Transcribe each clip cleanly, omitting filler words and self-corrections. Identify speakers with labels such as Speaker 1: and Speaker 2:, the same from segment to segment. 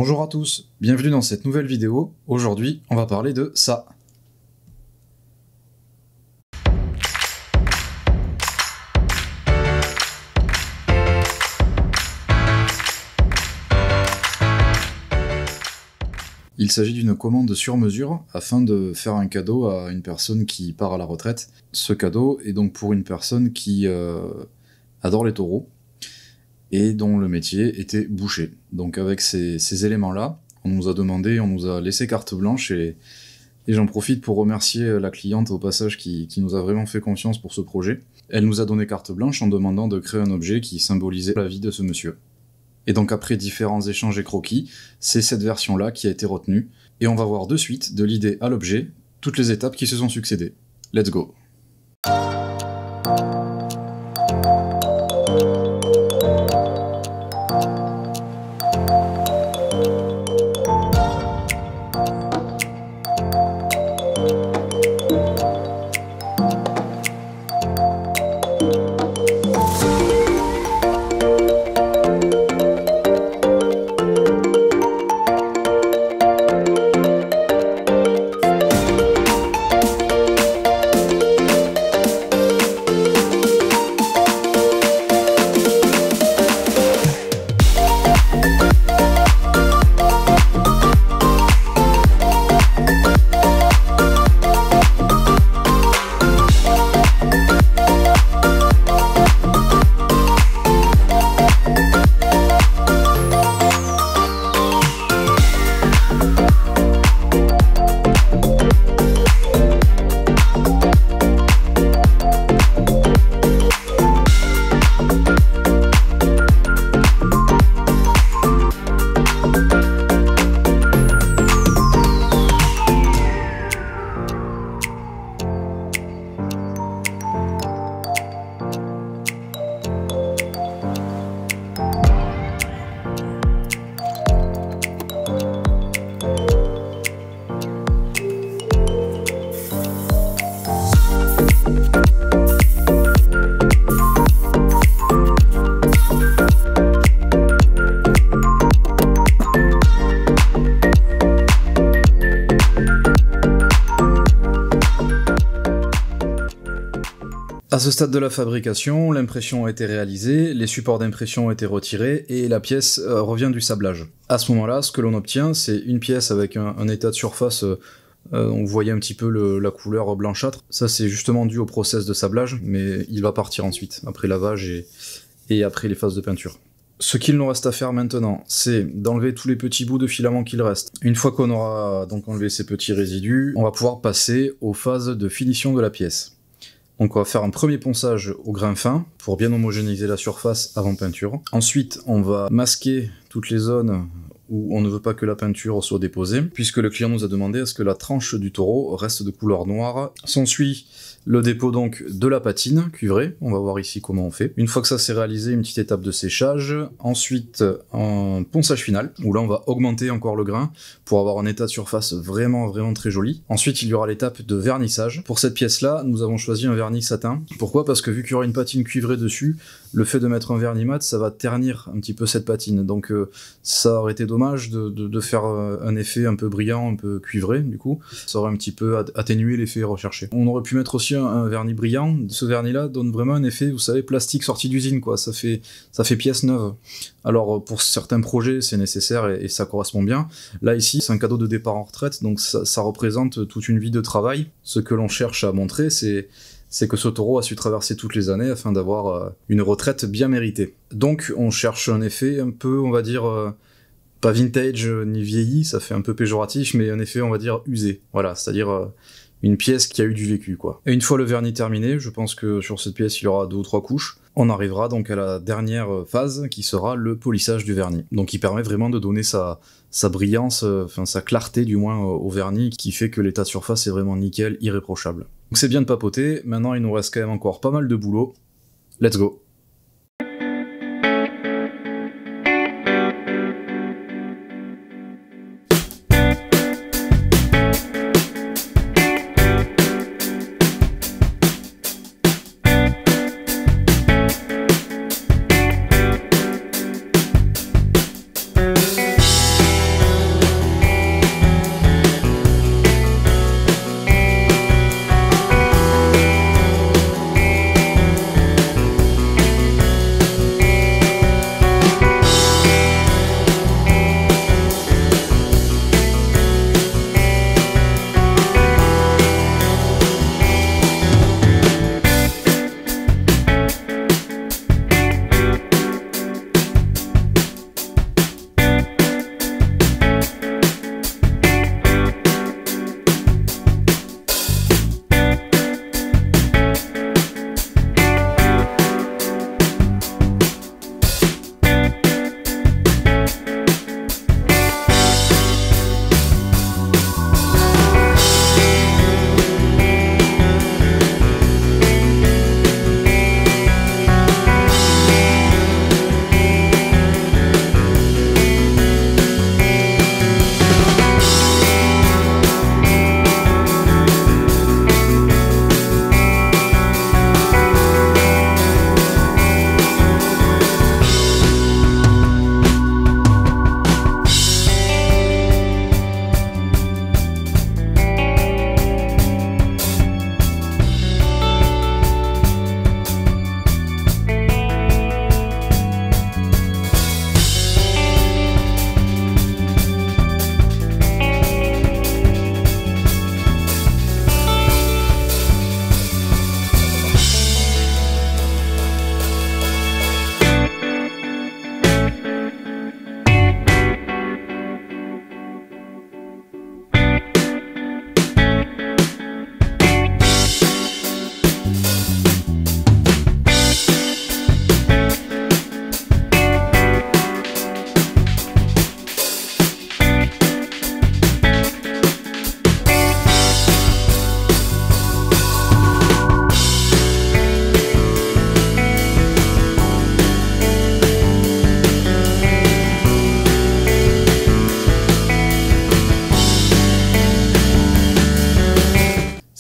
Speaker 1: Bonjour à tous, bienvenue dans cette nouvelle vidéo. Aujourd'hui, on va parler de ça. Il s'agit d'une commande sur mesure afin de faire un cadeau à une personne qui part à la retraite. Ce cadeau est donc pour une personne qui adore les taureaux et dont le métier était boucher. Donc avec ces éléments-là, on nous a laissé carte blanche et j'en profite pour remercier la cliente au passage qui nous a vraiment fait confiance pour ce projet. Elle nous a donné carte blanche en demandant de créer un objet qui symbolisait la vie de ce monsieur. Et donc après différents échanges et croquis, c'est cette version-là qui a été retenue, et on va voir de suite, de l'idée à l'objet, toutes les étapes qui se sont succédées. Let's go! À ce stade de la fabrication, l'impression a été réalisée, les supports d'impression ont été retirés et la pièce revient du sablage. À ce moment-là, ce que l'on obtient, c'est une pièce avec un état de surface, on voyait un petit peu la couleur blanchâtre. Ça, c'est justement dû au process de sablage, mais il va partir ensuite, après lavage et après les phases de peinture. Ce qu'il nous reste à faire maintenant, c'est d'enlever tous les petits bouts de filament qu'il reste. Une fois qu'on aura donc enlevé ces petits résidus, on va pouvoir passer aux phases de finition de la pièce. Donc on va faire un premier ponçage au grain fin pour bien homogénéiser la surface avant peinture. Ensuite, on va masquer toutes les zones où on ne veut pas que la peinture soit déposée, puisque le client nous a demandé à ce que la tranche du taureau reste de couleur noire. S'ensuit le dépôt donc de la patine cuivrée, on va voir ici comment on fait. Une fois que ça c'est réalisé, une petite étape de séchage, ensuite un ponçage final, où là on va augmenter encore le grain pour avoir un état de surface vraiment très joli. Ensuite il y aura l'étape de vernissage. Pour cette pièce là, nous avons choisi un vernis satin. Pourquoi? Parce que vu qu'il y aura une patine cuivrée dessus, le fait de mettre un vernis mat, ça va ternir un petit peu cette patine, donc ça aurait été dommage de faire un effet un peu brillant, un peu cuivré du coup, ça aurait un petit peu atténué l'effet recherché. On aurait pu mettre aussi un vernis brillant. Ce vernis là donne vraiment un effet, vous savez, plastique sorti d'usine quoi, ça fait pièce neuve. Alors pour certains projets c'est nécessaire et ça correspond bien. Là ici c'est un cadeau de départ en retraite, donc ça représente toute une vie de travail. Ce que l'on cherche à montrer, c'est que ce taureau a su traverser toutes les années afin d'avoir une retraite bien méritée. Donc on cherche un effet un peu, on va dire, pas vintage ni vieilli, ça fait un peu péjoratif, mais un effet on va dire usé. Voilà, c'est-à-dire une pièce qui a eu du vécu quoi. Et une fois le vernis terminé, je pense que sur cette pièce il y aura 2 ou 3 couches, on arrivera donc à la dernière phase qui sera le polissage du vernis. Donc il permet vraiment de donner sa brillance, enfin sa clarté du moins au vernis, qui fait que l'état de surface est vraiment nickel, irréprochable. Donc c'est bien de papoter, maintenant il nous reste quand même encore pas mal de boulot. Let's go!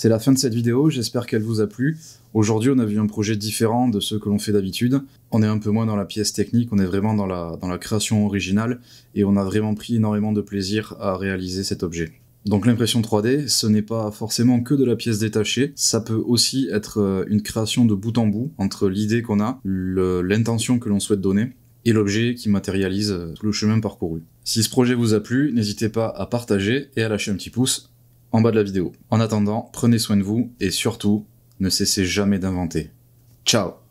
Speaker 1: C'est la fin de cette vidéo, j'espère qu'elle vous a plu. Aujourd'hui, on a vu un projet différent de ceux que l'on fait d'habitude. On est un peu moins dans la pièce technique, on est vraiment dans la création originale, et on a vraiment pris énormément de plaisir à réaliser cet objet. Donc l'impression 3D, ce n'est pas forcément que de la pièce détachée, ça peut aussi être une création de bout en bout, entre l'idée qu'on a, l'intention que l'on souhaite donner, et l'objet qui matérialise tout le chemin parcouru. Si ce projet vous a plu, n'hésitez pas à partager et à lâcher un petit pouce en bas de la vidéo. En attendant, prenez soin de vous et surtout, ne cessez jamais d'inventer. Ciao!